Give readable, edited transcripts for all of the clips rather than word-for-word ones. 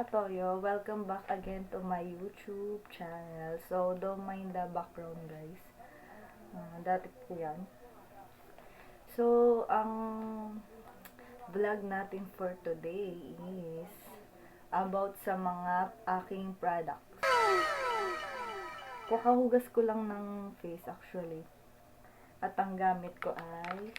Katoyo, welcome back again to my YouTube channel. So, don't mind the background guys. Dati po yan. So, ang vlog natin for today is about sa mga aking products. Kakahugas ko lang ng face actually. At ang gamit ko ay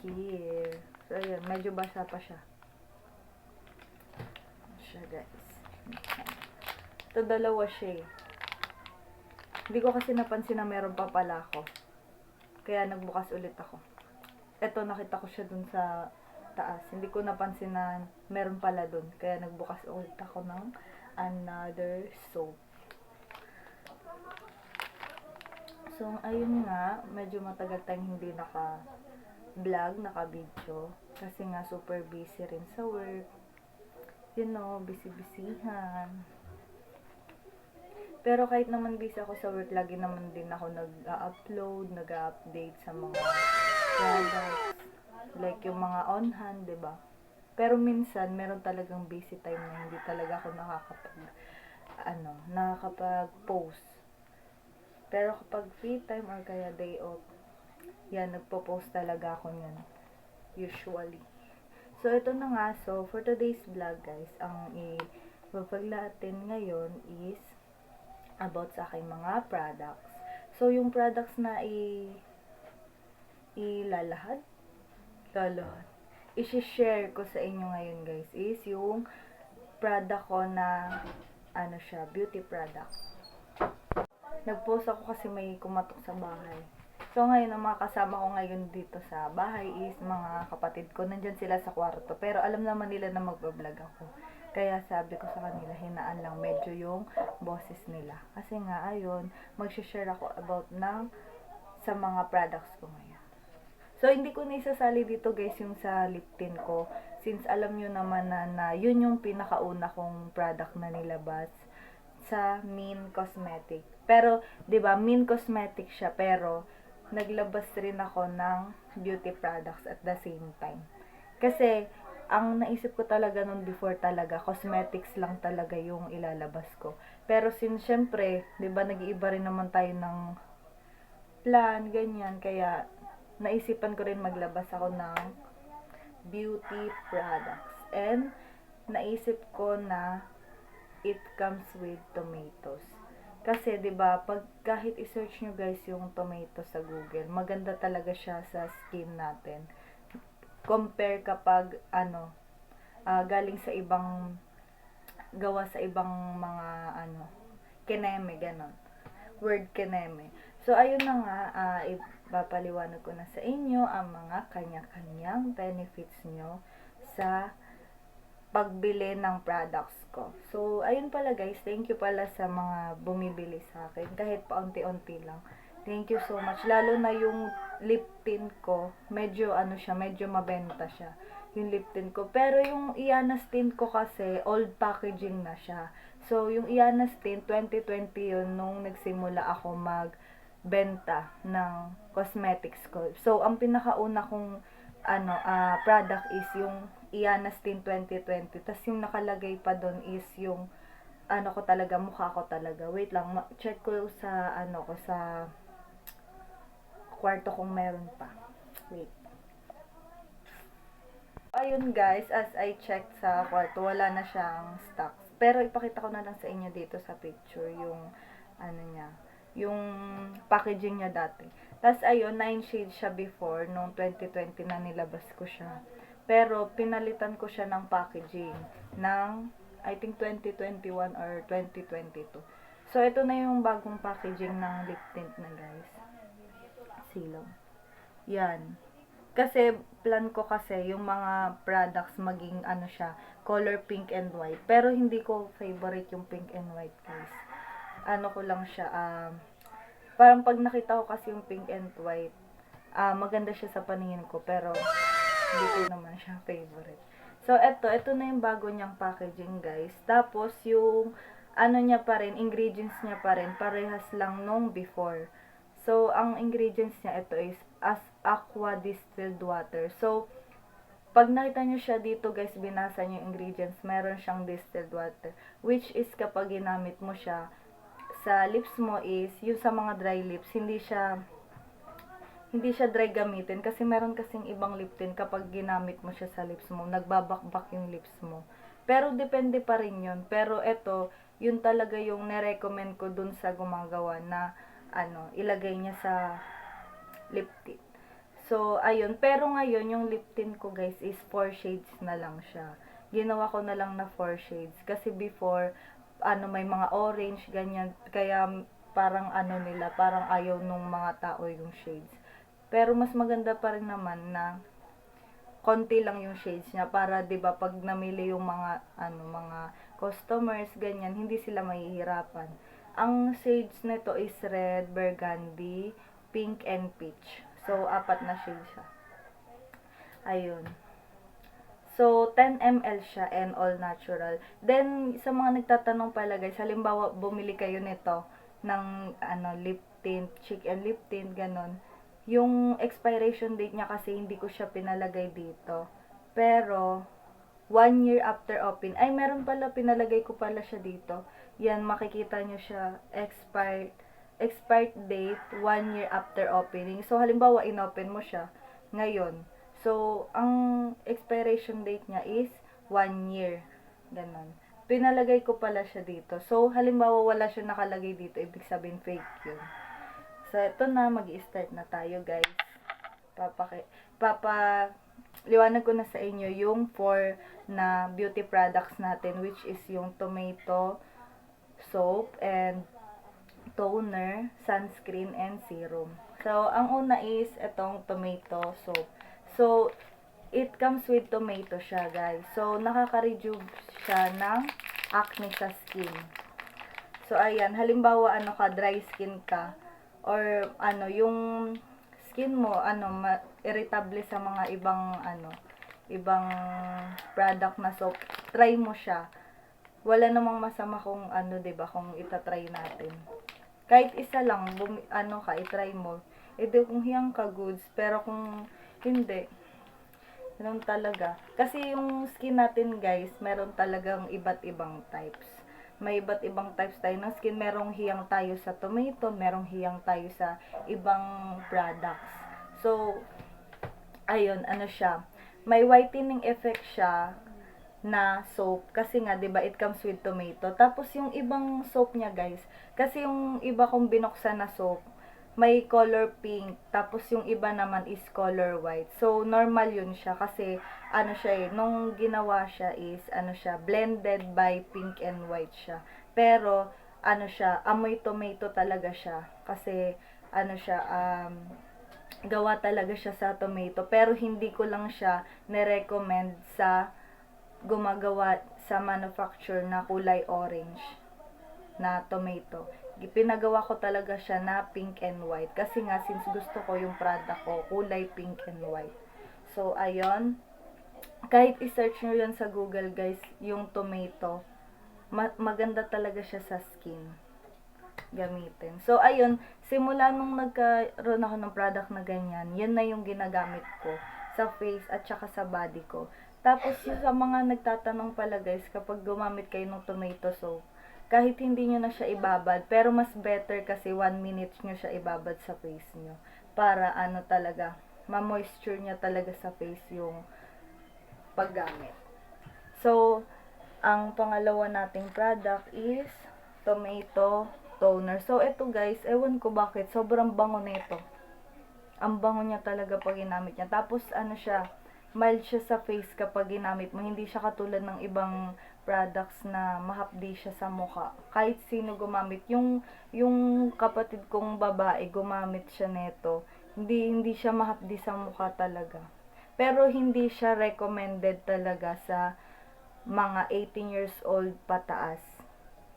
here. So, ayun, medyo basa pa siya. Guys. Ito dalawa siya eh. Hindi ko kasi napansin na meron pa pala ako. Kaya nagbukas ulit ako. Ito nakita ko siya dun sa taas. Hindi ko napansin na meron pala dun. Kaya nagbukas ulit ako ng another soap. So ayun nga, medyo matagal tayong hindi naka-vlog, naka-video. Kasi nga super busy rin sa work. You know, busy-busyhan. Pero kahit naman busy ako sa work, lagi naman din ako nag-upload, nag-update sa mga products. Like yung mga on-hand, diba? Pero minsan, meron talagang busy time na hindi talaga ako nakakapag-post. Pero kapag free time or kaya day off, yan, nagpo-post talaga ako yan. Usually. So, ito na nga. So, for today's vlog, guys, ang i-vlog natin ngayon is about sa aking mga products. So, yung products na i-share ko sa inyo ngayon, guys, is yung product ko na, beauty product. Nag-post ako kasi may kumatok sa bahay. So, ngayon, ang mga kasama ko ngayon dito sa bahay is mga kapatid ko. Nandyan sila sa kwarto. Pero alam naman nila na magbablog ako. Kaya sabi ko sa kanila, hinaan lang medyo yung boses nila. Kasi nga, ayun, mag-share ako about sa mga products ko ngayon. So, hindi ko na isasali dito guys yung sa lip tint ko. Since alam nyo naman na yun yung pinakauna kong product na nilabas sa Min Cosmetic. Pero, 'di ba, Min Cosmetic siya pero naglabas rin ako ng beauty products at the same time. Kasi ang naisip ko talaga noon before talaga, cosmetics lang talaga yung ilalabas ko. Pero since syempre, 'di ba, nag-iiba rin naman tayo ng plan, ganyan, kaya naisipan ko rin maglabas ako ng beauty products. And naisip ko na it comes with tomatoes. Kasi 'di ba, pag kahit i-search nyo guys yung tomato sa Google, maganda talaga siya sa skin natin. Compare kapag galing sa ibang gawa sa ibang mga kineme ganon. Word kineme. So ayun na nga, ipapaliwanag ko na sa inyo ang mga kanya-kanyang benefits nyo sa pagbili ng products ko. So, ayun pala guys, thank you pala sa mga bumibili sa akin. Kahit paunti-unti lang. Thank you so much. Lalo na yung lip tint ko, medyo medyo mabenta siya. Yung lip tint ko. Pero yung Iana's tint ko kasi, old packaging na siya. So, yung Iana's tint, 2020 yun nung nagsimula ako magbenta ng cosmetics ko. So, ang pinakauna kong product is yung Iana's Tint 2020. Tapos yung nakalagay pa doon is yung mukha ko talaga. Wait lang, check ko sa sa kwarto kung meron pa. Wait. Ayun guys, as I checked sa kwarto, wala na siyang stocks. Pero ipakita ko na lang sa inyo dito sa picture yung yung packaging niya dati. Tapos ayun, 9 shades siya before, nung 2020 na nilabas ko siya. Pero pinalitan ko siya ng packaging ng I think 2021 or 2022. So ito na yung bagong packaging ng lip tint na guys. Silaw. Yan. Kasi plan ko kasi yung mga products maging siya, color pink and white. Pero hindi ko favorite yung pink and white guys. Ko lang siya, parang pag nakita ko kasi yung pink and white, maganda siya sa paningin ko, pero hindi ko naman siya favorite. So, ito na yung bago niyang packaging, guys. Tapos, yung, niya pa rin, ingredients niya pa rin, parehas lang nung before. So, ang ingredients niya, ito is as aqua distilled water. So, Pag nakita nyo siya dito guys, binasa nyo yung ingredients, meron siyang distilled water. Which is kapag ginamit mo siya sa lips mo is, yung sa mga dry lips, hindi siya dry gamitin. Kasi meron kasing ibang lip tint kapag ginamit mo siya sa lips mo, nagbabakbak yung lips mo. Pero depende pa rin yun. Pero eto, yun talaga yung nirecommend ko dun sa gumagawa na ilagay niya sa lip tint. So, ayun. Pero ngayon, yung lip tint ko, guys, is 4 shades na lang siya. Ginawa ko na lang na 4 shades. Kasi before, may mga orange, ganyan. Kaya, parang parang ayaw nung mga tao yung shades. Pero, mas maganda pa rin naman na konti lang yung shades niya. Para, 'di ba pag namili yung mga customers, ganyan, hindi sila mahihirapan. Ang shades nito is red, burgundy, pink, and peach. So, 4 na shade siya. Ayun. So, 10 ml siya and all natural. Then, sa mga nagtatanong pala guys, halimbawa, bumili kayo nito ng lip tint, cheek and lip tint, ganon. Yung expiration date niya kasi hindi ko siya pinalagay dito. Pero, 1 year after open, ay meron pala, pinalagay ko pala siya dito. Yan, makikita nyo siya, expired date 1 year after opening. So, halimbawa, inopen mo siya ngayon. So, ang expiration date niya is 1 year. Ganon. Pinalagay ko pala siya dito. So, halimbawa, wala siya nakalagay dito. Ibig sabihin, fake yun. So, ito na. Mag-i-start na tayo, guys. Liwanag ko na sa inyo yung 4 na beauty products natin, which is yung tomato soap and toner, sunscreen, and serum. So, ang una is itong tomato soap. So, it comes with tomato siya, guys. So, nakaka-rejuve siya ng acne sa skin. So, ayan. Halimbawa, dry skin ka, or, yung skin mo, irritable sa mga ibang product na soap, try mo siya. Wala namang masama kung, 'di ba, kung itatry natin. Kahit isa lang, i-try mo. Kung hiyang ka goods, pero kung hindi, ganun talaga. Kasi yung skin natin, guys, meron talagang iba't ibang types. May iba't ibang types tayo ng skin. Merong hiyang tayo sa tomato, merong hiyang tayo sa ibang products. So, ayun, siya. May whitening effect siya na soap. Kasi nga, 'di ba, it comes with tomato. Tapos, yung ibang soap niya, guys, kasi yung iba kong binuksan na soap, may color pink, tapos yung iba naman is color white. So, normal yun siya kasi, siya nung ginawa siya is, blended by pink and white siya. Pero, amoy tomato talaga siya. Kasi, gawa talaga siya sa tomato. Pero, hindi ko lang siya nirecommend sa gumagawa sa manufacture na kulay orange na tomato. Pinagawa ko talaga siya na pink and white. Kasi nga, since gusto ko yung product ko, kulay pink and white. So, ayun. Kahit i-search nyo yan sa Google, guys, yung tomato, maganda talaga siya sa skin. Gamitin. So, ayun. Simula nung nagkaroon ako ng product na ganyan, yan na yung ginagamit ko sa face at saka sa body ko. Tapos, yung sa mga nagtatanong pala, guys, kapag gumamit kayo ng tomato soap, kahit hindi nyo na siya ibabad, pero mas better kasi 1 minute nyo siya ibabad sa face nyo. Para talaga, ma-moisture niya talaga sa face yung paggamit. So, ang pangalawa nating product is tomato toner. So, ito guys, ewan ko bakit, sobrang bango nito. Ang bango niya talaga pag ginamit niya. Tapos, siya, mild siya sa face kapag ginamit mo. Hindi siya katulad ng ibang products na mahapdi siya sa mukha. Kahit sino gumamit. Yung kapatid kong babae, gumamit siya neto. Hindi siya mahapdi sa mukha talaga. Pero hindi siya recommended talaga sa mga 18 years old pataas.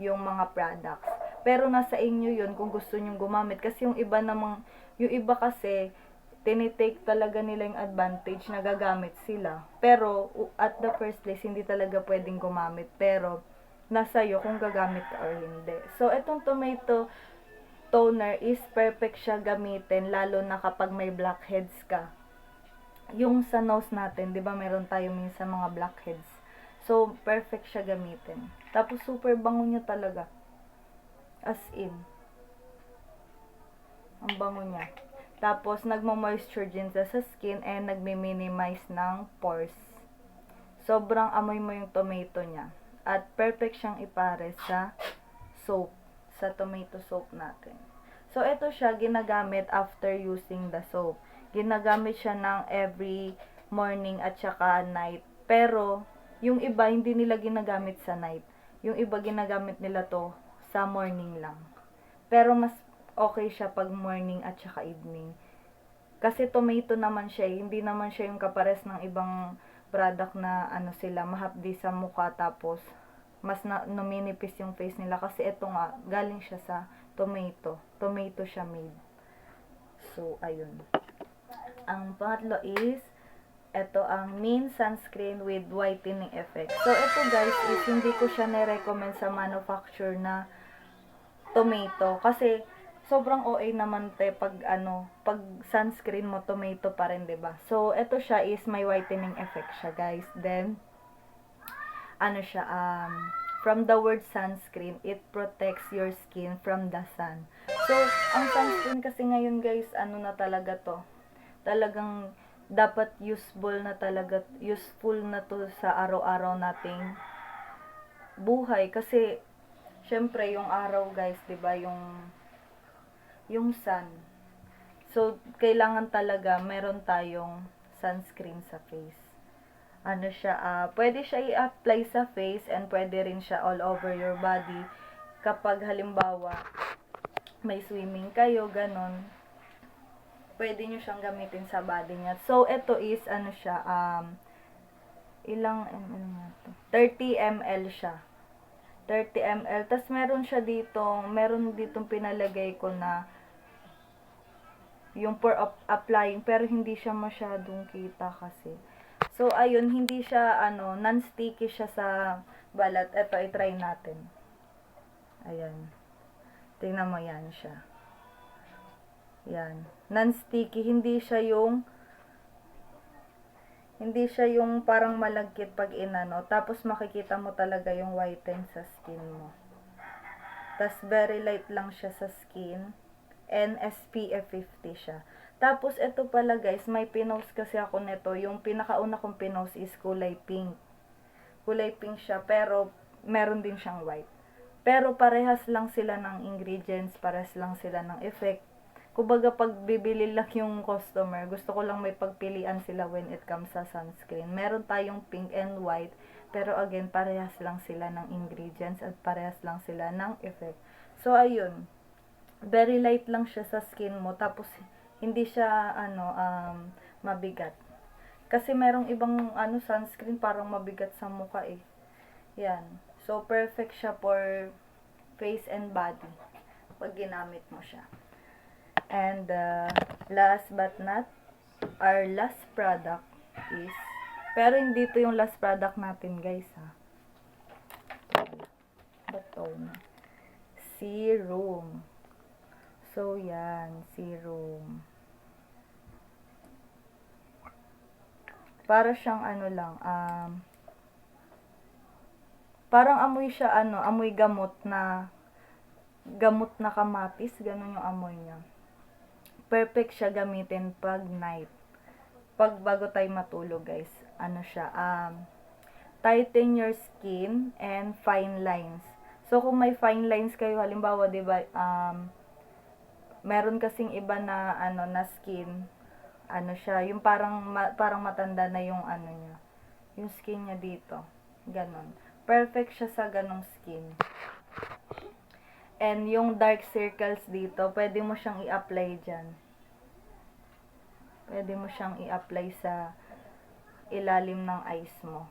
Yung mga products. Pero nasa inyo yun kung gusto nyong gumamit. Kasi yung iba kasi, tinitake talaga nila yung advantage na gagamit sila. Pero, at the first place, hindi talaga pwedeng gumamit. Pero, nasa iyo kung gagamit ka or hindi. So, itong tomato toner is perfect siya gamitin, lalo na kapag may blackheads ka. yung sa nose natin, 'di ba meron tayo minsan mga blackheads. So, perfect siya gamitin. Tapos, super bango niya talaga. As in. Ang bango niya. Tapos, nagmo-moisture din sa skin and nagmi-minimize ng pores. Sobrang amoy mo yung tomato niya. At perfect siyang ipare sa soap. Sa tomato soap natin. So, ito siya ginagamit after using the soap. Ginagamit siya ng every morning at saka night. Pero, yung iba, hindi nila ginagamit sa night. Yung iba, ginagamit nila to sa morning lang. Pero, mas okay siya pag morning at saka evening. Kasi tomato naman siya, hindi naman siya yung kapares ng ibang product na ano sila, mahapdi sa mukha tapos mas numinipis yung face nila. Kasi ito nga, galing siya sa tomato. Tomato siya made. So, ayun. Ang pangatlo is, ito ang Min Sunscreen with Whitening Effect. So, ito guys is hindi ko siya ni-recommend sa manufacturer na tomato. Kasi, sobrang OA naman pag pag sunscreen mo, tomato pa rin, 'di ba? So, ito siya is may whitening effect siya, guys. Then, siya, from the word sunscreen, it protects your skin from the sun. So, ang sunscreen kasi ngayon, guys, na talaga to. Talagang dapat useful na to sa araw-araw nating buhay kasi syempre yung araw guys, 'di ba, yung sun. So kailangan talaga meron tayong sunscreen sa face. Pwede siya i-apply sa face and pwede rin siya all over your body kapag halimbawa may swimming kayo, ganon. Pwede nyo siyang gamitin sa body niya. So, ito is, ilang ml nga to? 30 ml siya. 30 ml. Tapos, meron ditong pinalagay ko na yung for applying, pero hindi siya masyadong kita kasi. So, ayun, hindi siya, non-sticky siya sa balat. Ito, i-try natin. Ayan. Tingnan mo, yan siya. Yan. Non-sticky. Hindi siya yung parang malagkit pag inano. Tapos makikita mo talaga yung whiten sa skin mo. Tapos very light lang siya sa skin. And SPF 50 siya. Tapos ito pala guys, may pinost kasi ako nito. Yung pinakauna kong pinost is kulay pink. Kulay pink siya, pero meron din siyang white. Pero parehas lang sila ng ingredients, parehas lang sila ng effect. Kumbaga pag bibili lang yung customer, gusto ko lang may pagpilian sila when it comes sa sunscreen. Meron tayong pink and white, pero again, parehas lang sila ng ingredients at parehas lang sila ng effect. So, ayun. Very light lang siya sa skin mo, tapos hindi siya, mabigat. Kasi merong ibang, sunscreen parang mabigat sa mukha eh. Yan. So, perfect siya for face and body pag ginamit mo siya. And last but not, our last product is, pero hindi to yung last product natin guys ha. Bato na. Serum. So yan, serum. Para siyang parang amoy siya amoy gamot na kamatis, ganun yung amoy niya. Perfect siya gamitin pag night. Pag bago tayo matulog, guys. Tighten your skin and fine lines. So, kung may fine lines kayo, halimbawa, 'di ba, meron kasing iba na na skin, siya, yung parang matanda na yung niya. Yung skin niya dito. Ganon. Perfect siya sa ganong skin. And yung dark circles dito, pwede mo siyang i-apply dyan. Pwede mo siyang i-apply sa ilalim ng eyes mo.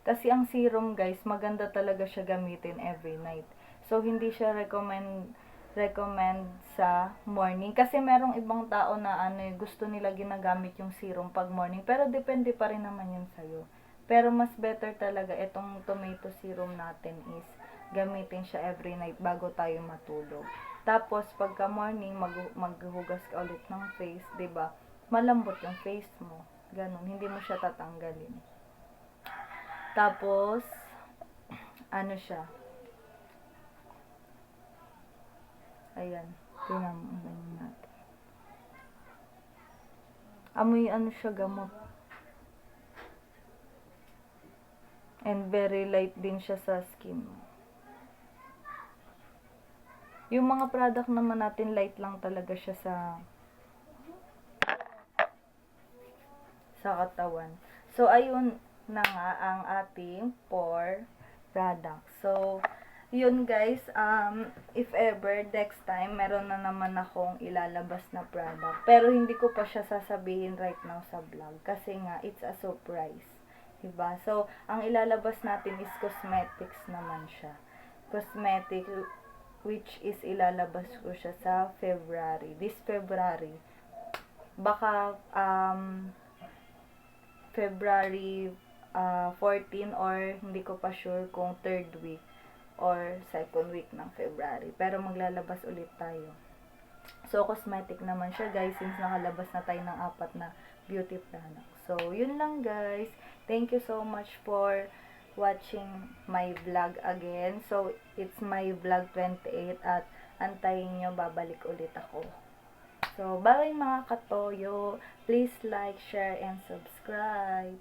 Kasi ang serum guys, maganda talaga siya gamitin every night. So, hindi siya recommend sa morning. Kasi merong ibang tao na gusto nila ginagamit yung serum pag morning. Pero depende pa rin naman yun sa'yo. Pero mas better talaga itong tomato serum natin is gamitin siya every night bago tayo matulog. Tapos, pagka morning, maghuhugas ka ulit ng face, 'di ba? Malambot yung face mo. Ganun, hindi mo siya tatanggalin. Tapos, ano siya? Ayan, tingnan mo natin. Amoy ano siya, gamot. And very light din siya sa skin mo. Yung mga product naman natin, light lang talaga siya sa katawan. So, ayun na nga ang ating 4 products. So, yun guys, if ever, next time, meron na naman akong ilalabas na product. Pero hindi ko pa siya sasabihin right now sa vlog. Kasi nga, it's a surprise. Diba? So, ang ilalabas natin is cosmetics naman siya. Cosmetic, which is ilalabas ko siya sa February. This February. Baka, February 14 or hindi ko pa sure kung third week or second week ng February. Pero maglalabas ulit tayo. So, cosmetic naman siya guys since nakalabas na tayo ng 4 na beauty products. So, yun lang guys. Thank you so much for watching my vlog again. So, it's my vlog 28 at antayin nyo, babalik ulit ako. So, bye mga katoyo. Please like, share, and subscribe.